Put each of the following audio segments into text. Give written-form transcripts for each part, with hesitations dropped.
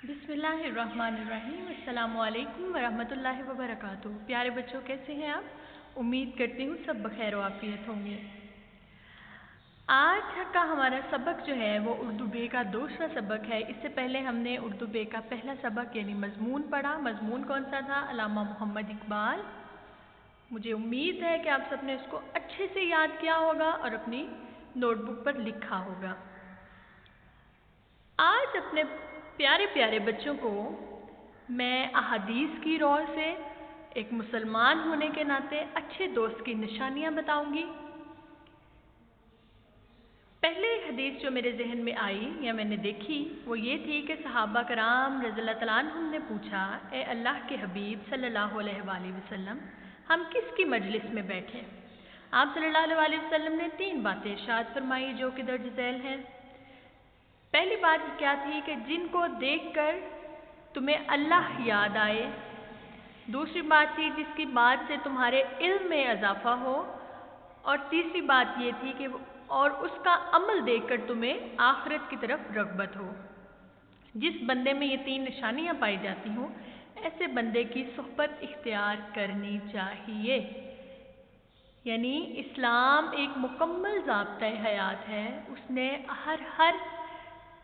बिस्मिल्लाहिर्रहमानिर्रहीम। अस्सलामुअलैकुम वरहमतुल्लाहि वबरकातुहू। प्यारे बच्चों, कैसे हैं आप? उम्मीद करती हूँ सब बखैर व आफियत होंगे। आज का हमारा सबक जो है वो उर्दू बे का दूसरा सबक है। इससे पहले हमने उर्दू बे का पहला सबक यानी मजमून पढ़ा। मजमून कौन सा था? अल्लामा मोहम्मद इकबाल। मुझे उम्मीद है कि आप सबने उसको अच्छे से याद किया होगा और अपनी नोटबुक पर लिखा होगा। आज अपने प्यारे प्यारे बच्चों को मैं अहादीस की रौ से एक मुसलमान होने के नाते अच्छे दोस्त की निशानियां बताऊंगी। पहले हदीस जो मेरे जहन में आई या मैंने देखी वो ये थी कि सहाबा कराम रज़ियल्लाहु तआला अन्हुम ने पूछा, ए अल्लाह के हबीब सल्लल्लाहु अलैहि वसल्लम, हम किसकी मजलिस में बैठे? आप सल्लल्लाहु अलैहि वसल्लम ने 3 बातें इरशाद फरमाई जो कि दर्ज झैल हैं। पहली बात क्या थी कि जिनको देखकर तुम्हें अल्लाह याद आए। दूसरी बात थी जिसकी बात से तुम्हारे इल्म में इजाफा हो। और तीसरी बात ये थी कि और उसका अमल देखकर तुम्हें आखिरत की तरफ रग़बत हो। जिस बंदे में ये 3 निशानियां पाई जाती हों, ऐसे बंदे की सोहबत इख्तियार करनी चाहिए। यानी इस्लाम एक मुकम्मल ज़ाब्ता हयात है। उसने हर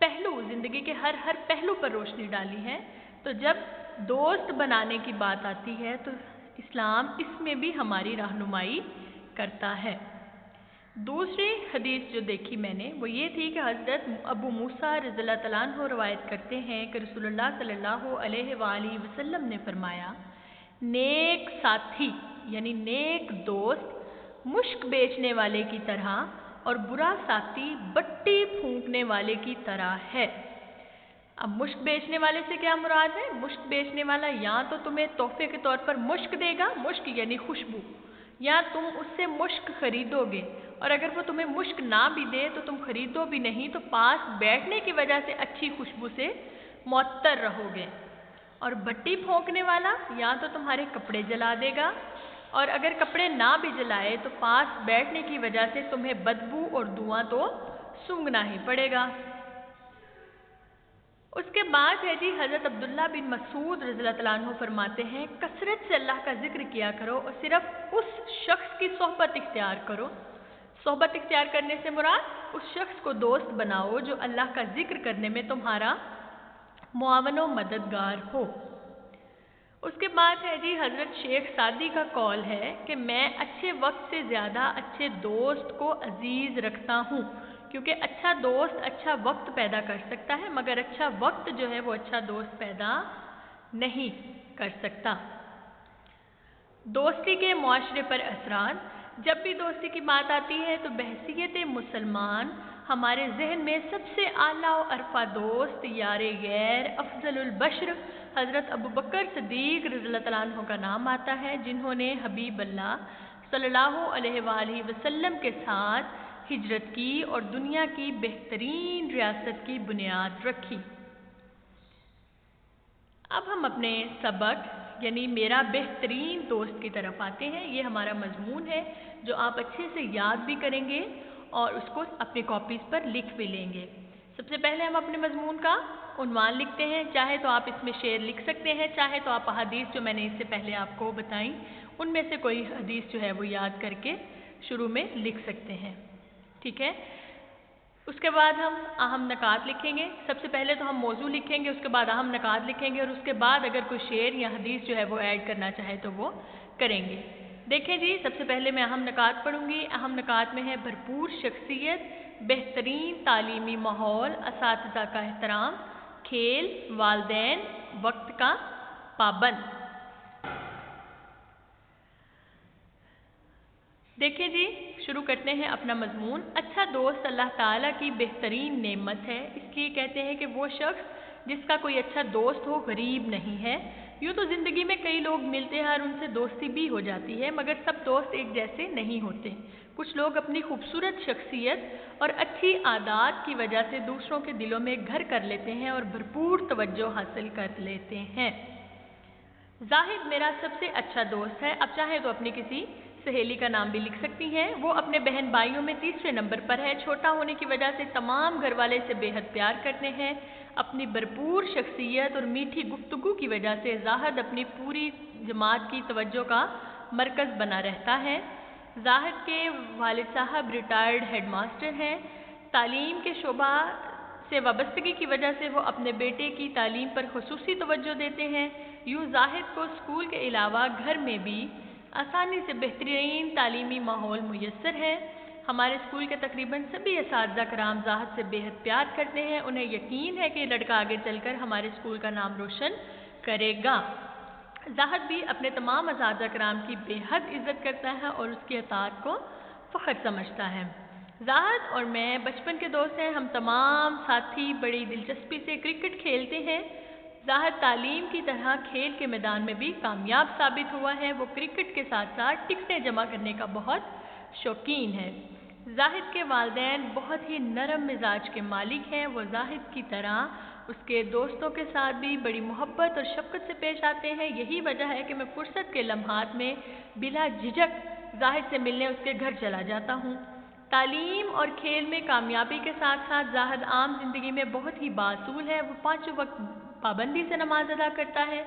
पहलू, ज़िंदगी के हर पहलू पर रोशनी डाली है। तो जब दोस्त बनाने की बात आती है तो इस्लाम इसमें भी हमारी रहनुमाई करता है। दूसरी हदीस जो देखी मैंने वो ये थी कि हज़रत अबू मूसा रज़ियल्लाहु तआला अन्हु रवायत करते हैं कि रसूलुल्लाह सल्लल्लाहु अलैहि वसल्लम ने फरमाया, नेक साथी यानी नेक दोस्त मुश्क बेचने वाले की तरह और बुरा साथी बट्टी फूंकने वाले की तरह है। अब मुश्क बेचने वाले से क्या मुराद है? मुश्क बेचने वाला या तो तुम्हें तोहफे के तौर पर मुश्क देगा, मुश्क यानी खुशबू, या तुम उससे मुश्क खरीदोगे। और अगर वो तुम्हें मुश्क ना भी दे तो तुम खरीदो भी नहीं तो पास बैठने की वजह से अच्छी खुशबू से मुअत्तर रहोगे। और बट्टी फूंकने वाला या तो तुम्हारे कपड़े जला देगा और अगर कपड़े ना भी जलाए तो पास बैठने की वजह से तुम्हें बदबू और धुआं तो सूंघना ही पड़ेगा। उसके बाद है जी हज़रत अब्दुल्ला बिन मसूद रज़ियल्लाहु तआला अन्हु फरमाते हैं, कसरत से अल्लाह का जिक्र किया करो और सिर्फ उस शख्स की सोहबत इख्तियार करो। सोहबत इख्तियार करने से मुराद उस शख्स को दोस्त बनाओ जो अल्लाह का जिक्र करने में तुम्हारा मुआवन व मददगार हो। उसके बाद है जी हज़रत शेख सादी का कौल है कि मैं अच्छे वक्त से ज़्यादा अच्छे दोस्त को अजीज़ रखता हूँ, क्योंकि अच्छा दोस्त अच्छा वक्त पैदा कर सकता है मगर अच्छा वक्त जो है वो अच्छा दोस्त पैदा नहीं कर सकता। दोस्ती के मुआशरे पर असरात। जब भी दोस्ती की बात आती है तो बहसीयत मुसलमान हमारे जहन में सबसे आला और अरफा दोस्त यारे गैर अफजलुल बशर हज़रत अबू बकर सिद्दीक़ रज़ियल्लाहु तआला अन्हु का नाम आता है, जिन्होंने हबीब अल्लाह सल्लल्लाहु अलैहि वसल्लम के साथ हिजरत की और दुनिया की बेहतरीन रियासत की बुनियाद रखी। अब हम अपने सबक यानी मेरा बेहतरीन दोस्त की तरफ आते हैं। ये हमारा मजमून है जो आप अच्छे से याद भी करेंगे और उसको अपनी कॉपीज़ पर लिख भी लेंगे। सबसे पहले हम अपने मजमून का उन्वान लिखते हैं। चाहे तो आप इसमें शेर लिख सकते हैं, चाहे तो आप हदीस जो मैंने इससे पहले आपको बताई उनमें से कोई हदीस जो है वो याद करके शुरू में लिख सकते हैं। ठीक है। उसके बाद हम अहम नकात लिखेंगे। सबसे पहले तो हम मौजू लिखेंगे, उसके बाद अहम नकात लिखेंगे और उसके बाद अगर कोई शेर या हदीस जो है वो ऐड करना चाहे तो वो करेंगे। देखें जी, सबसे पहले मैं अहम नकात पढ़ूंगी। अहम नकात में है भरपूर शख्सियत, बेहतरीन तालीमी माहौल, असातिज़ा का एहतराम, खेल, वालदैन, वक्त का पाबंद। देखिए जी, शुरू करते हैं अपना मजमून। अच्छा दोस्त अल्लाह ताला की बेहतरीन नेमत है, इसलिए कहते हैं कि वो शख्स जिसका कोई अच्छा दोस्त हो गरीब नहीं है। यूँ तो ज़िंदगी में कई लोग मिलते हैं और उनसे दोस्ती भी हो जाती है, मगर सब दोस्त एक जैसे नहीं होते। कुछ लोग अपनी खूबसूरत शख्सियत और अच्छी आदत की वजह से दूसरों के दिलों में घर कर लेते हैं और भरपूर तवज्जो हासिल कर लेते हैं। जाहिद मेरा सबसे अच्छा दोस्त है। अब चाहे तो अपनी किसी सहेली का नाम भी लिख सकती हैं। वो अपने बहन भाइयों में तीसरे नंबर पर है। छोटा होने की वजह से तमाम घर वाले इसे बेहद प्यार करते हैं। اپنی بھرپور شخصیت اور میٹھی گفتگو کی وجہ سے زاہد اپنی پوری جماعت کی توجہ کا مرکز بنا رہتا ہے۔ زاہد کے والد صاحب ریٹائرڈ ہیڈ ماسٹر ہیں۔ تعلیم کے شعبہ سے وابستگی کی وجہ سے وہ اپنے بیٹے کی تعلیم پر خصوصی توجہ دیتے ہیں۔ یوں زاہد کو اسکول کے علاوہ گھر میں بھی آسانی سے بہترین تعلیمی ماحول میسر ہے۔ ہمارے اسکول کے تقریباً سبھی اساتذہ کرام زاہد سے بے حد پیار کرتے ہیں۔ انہیں یقین ہے کہ یہ لڑکا آگے چل کر ہمارے اسکول کا نام روشن کرے گا۔ زاہد بھی اپنے تمام اساتذہ کرام کی بے حد عزت کرتا ہے اور اس کی اطاعت کو فخر سمجھتا ہے۔ زاہد اور میں بچپن کے دوست ہیں۔ ہم تمام ساتھی بڑی دلچسپی سے کرکٹ کھیلتے ہیں۔ زاہد تعلیم کی طرح کھیل کے میدان میں بھی کامیاب ثابت ہوا ہے۔ وہ کرکٹ کے ساتھ ساتھ ٹکٹیں جمع کرنے کا بہت شوقین ہے۔ زاہد کے والدین بہت ہی نرم مزاج کے مالک ہیں۔ وہ زاہد کی طرح اس کے دوستوں کے ساتھ بھی بڑی محبت اور شفقت سے پیش آتے ہیں۔ یہی وجہ ہے کہ میں فرصت کے لمحات میں بلا جھجک زاہد سے ملنے اس کے گھر چلا جاتا ہوں۔ تعلیم اور کھیل میں کامیابی کے ساتھ ساتھ زاہد عام زندگی میں بہت ہی بااصول ہے۔ وہ 5 وقت پابندی سے نماز ادا کرتا ہے۔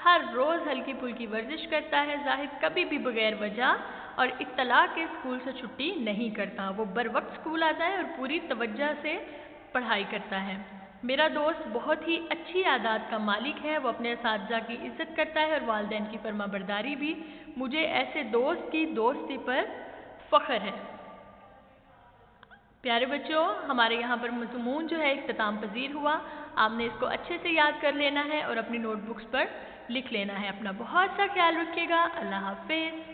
ہر روز ہلکی پھلکی ورزش کرتا ہے۔ زاہد کبھی بھی بغیر وجہ اور اطلاع کے اسکول سے چھٹی نہیں کرتا۔ وہ بر وقت اسکول آتا ہے اور پوری توجہ سے پڑھائی کرتا ہے۔ میرا دوست بہت ہی اچھی عادات کا مالک ہے۔ وہ اپنے اساتذہ کی عزت کرتا ہے اور والدین کی فرما برداری بھی۔ مجھے ایسے دوست کی دوستی پر فخر ہے۔ پیارے بچوں، ہمارے یہاں پر مضمون جو ہے اختتام پذیر ہوا۔ آپ نے اس کو اچھے سے یاد کر لینا ہے اور اپنی نوٹ بکس پر لکھ لینا ہے۔ اپنا بہت سا خیال رکھیے گا۔ اللہ حافظ۔